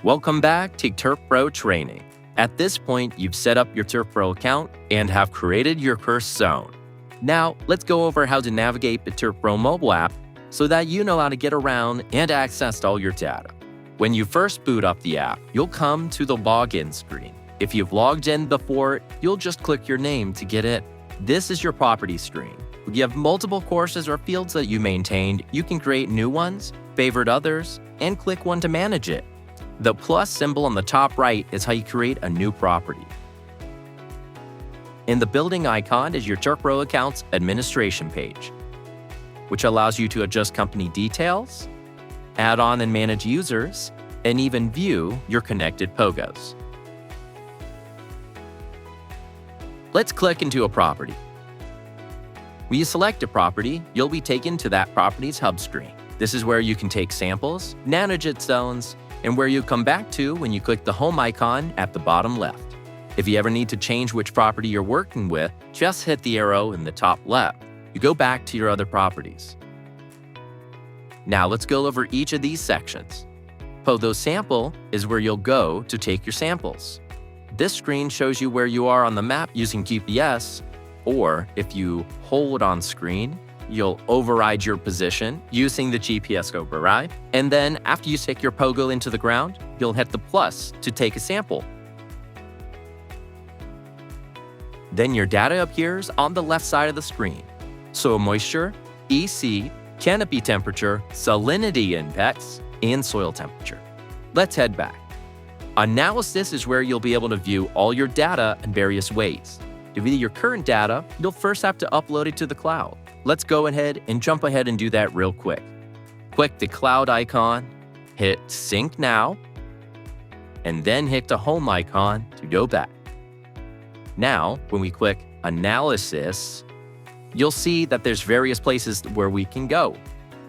Welcome back to TurfPro Training. At this point, you've set up your TurfPro account and have created your first zone. Now, let's go over how to navigate the TurfPro Mobile app so that you know how to get around and access all your data. When you first boot up the app, you'll come to the login screen. If you've logged in before, you'll just click your name to get in. This is your property screen. If you have multiple courses or fields that you maintained, you can create new ones, favorite others, and click one to manage it. The plus symbol on the top right is how you create a new property. In the building icon is your TurfPro account's administration page, which allows you to adjust company details, add on and manage users, and even view your connected POGOs. Let's click into a property. When you select a property, you'll be taken to that property's hub screen. This is where you can take samples, manage its zones, and where you come back to when you click the home icon at the bottom left. If you ever need to change which property you're working with, just hit the arrow in the top left. You go back to your other properties. Now let's go over each of these sections. POGO Sample is where you'll go to take your samples. This screen shows you where you are on the map using GPS, or if you hold on screen, you'll override your position using the GPS override. And then after you take your POGO into the ground, you'll hit the plus to take a sample. Then your data appears on the left side of the screen. Soil moisture, EC, canopy temperature, salinity index, and soil temperature. Let's head back. Analysis is where you'll be able to view all your data in various ways. To view your current data, you'll first have to upload it to the cloud. Let's go ahead and jump ahead and do that real quick. Click the cloud icon, hit Sync Now, and then hit the home icon to go back. Now, when we click Analysis, you'll see that there's various places where we can go.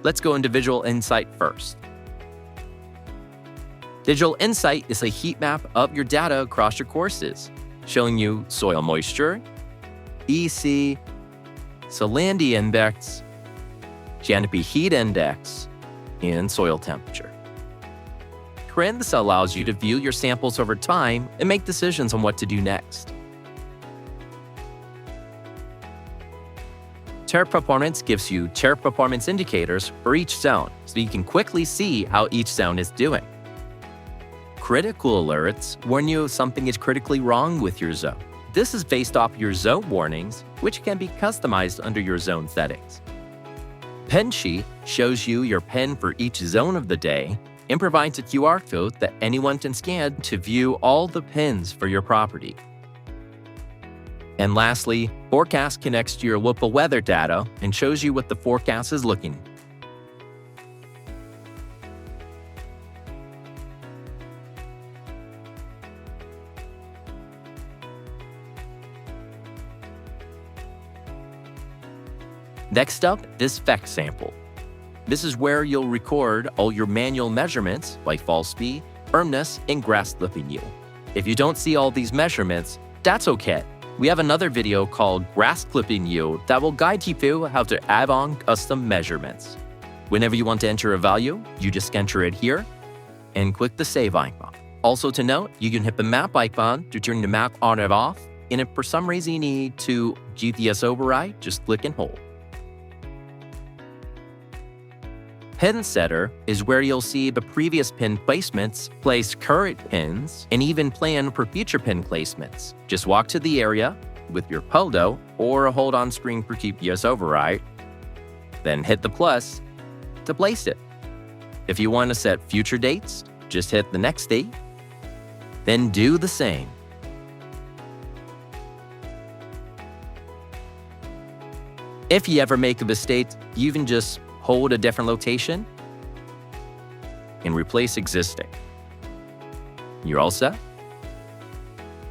Let's go into Visual Insight first. Visual Insight is a heat map of your data across your courses, showing you soil moisture, EC, salinity index, canopy heat index, and soil temperature. Trends allows you to view your samples over time and make decisions on what to do next. Turf Performance gives you turf performance indicators for each zone, so you can quickly see how each zone is doing. Critical alerts warn you if something is critically wrong with your zone. This is based off your zone warnings, which can be customized under your zone settings. Pen Sheet shows you your pen for each zone of the day and provides a QR code that anyone can scan to view all the pins for your property. And lastly, Forecast connects to your local weather data and shows you what the forecast is looking. Next up is SPEC Sample. This is where you'll record all your manual measurements like fall speed, firmness, and grass clipping yield. If you don't see all these measurements, that's okay. We have another video called Grass Clipping Yield that will guide you through how to add on custom measurements. Whenever you want to enter a value, you just enter it here and click the Save icon. Also to note, you can hit the map icon to turn the map on and off, and if for some reason you need to GPS override, just click and hold. Pin Setter is where you'll see the previous pin placements, place current pins, and even plan for future pin placements. Just walk to the area with your POGO or hold on screen for GPS override, then hit the plus to place it. If you want to set future dates, just hit the next date, then do the same. If you ever make a mistake, you can just hold a different location and replace existing. You're all set?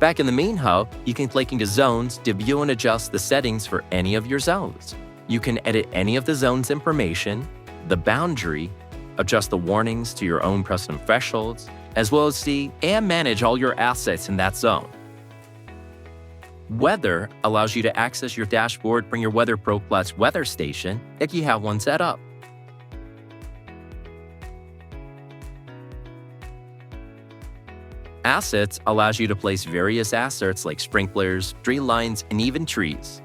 Back in the main hub, you can click into zones to view and adjust the settings for any of your zones. You can edit any of the zone's information, the boundary, adjust the warnings to your own custom thresholds, as well as see and manage all your assets in that zone. Weather allows you to access your dashboard from your WeatherPro Cloud's weather station if you have one set up. Assets allows you to place various assets like sprinklers, tree lines, and even trees.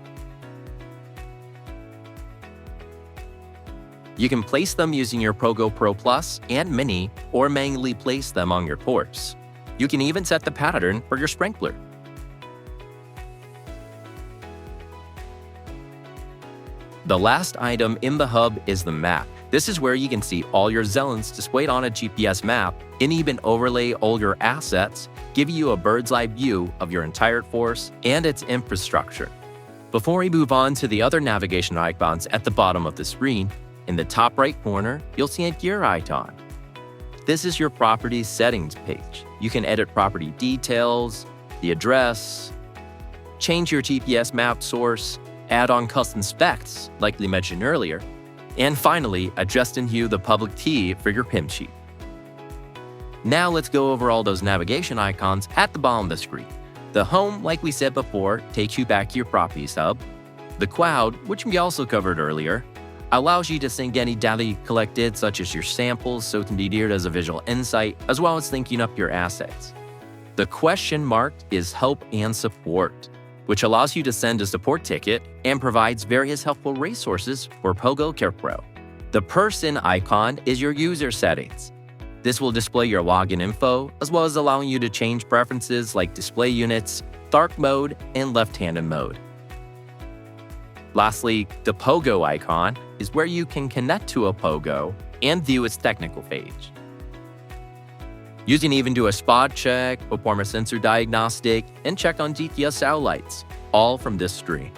You can place them using your POGO Pro Plus and Mini or manually place them on your course. You can even set the pattern for your sprinkler. The last item in the hub is the map. This is where you can see all your zones displayed on a GPS map and even overlay all your assets, giving you a bird's eye view of your entire course and its infrastructure. Before we move on to the other navigation icons at the bottom of the screen, in the top right corner, you'll see a gear icon. This is your property settings page. You can edit property details, the address, change your GPS map source, add on custom specs, like we mentioned earlier, and finally, adjust and hue the public key for your PIM sheet. Now let's go over all those navigation icons at the bottom of the screen. The home, like we said before, takes you back to your properties hub. The cloud, which we also covered earlier, allows you to sync any data you collected, such as your samples, so it can be viewed as a visual insight, as well as linking up your assets. The question mark is help and support, which allows you to send a support ticket and provides various helpful resources for POGO TurfPro. The person icon is your user settings. This will display your login info, as well as allowing you to change preferences like display units, dark mode, and left-handed mode. Lastly, the POGO icon is where you can connect to a POGO and view its technical page. You can even do a spot check, perform a sensor diagnostic, and check on GPS satellites, all from this screen.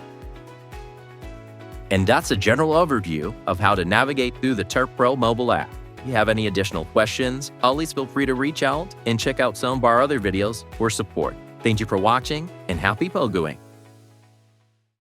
And that's a general overview of how to navigate through the TurfPro mobile app. If you have any additional questions, always feel free to reach out and check out some of our other videos for support. Thank you for watching, and happy POGOing!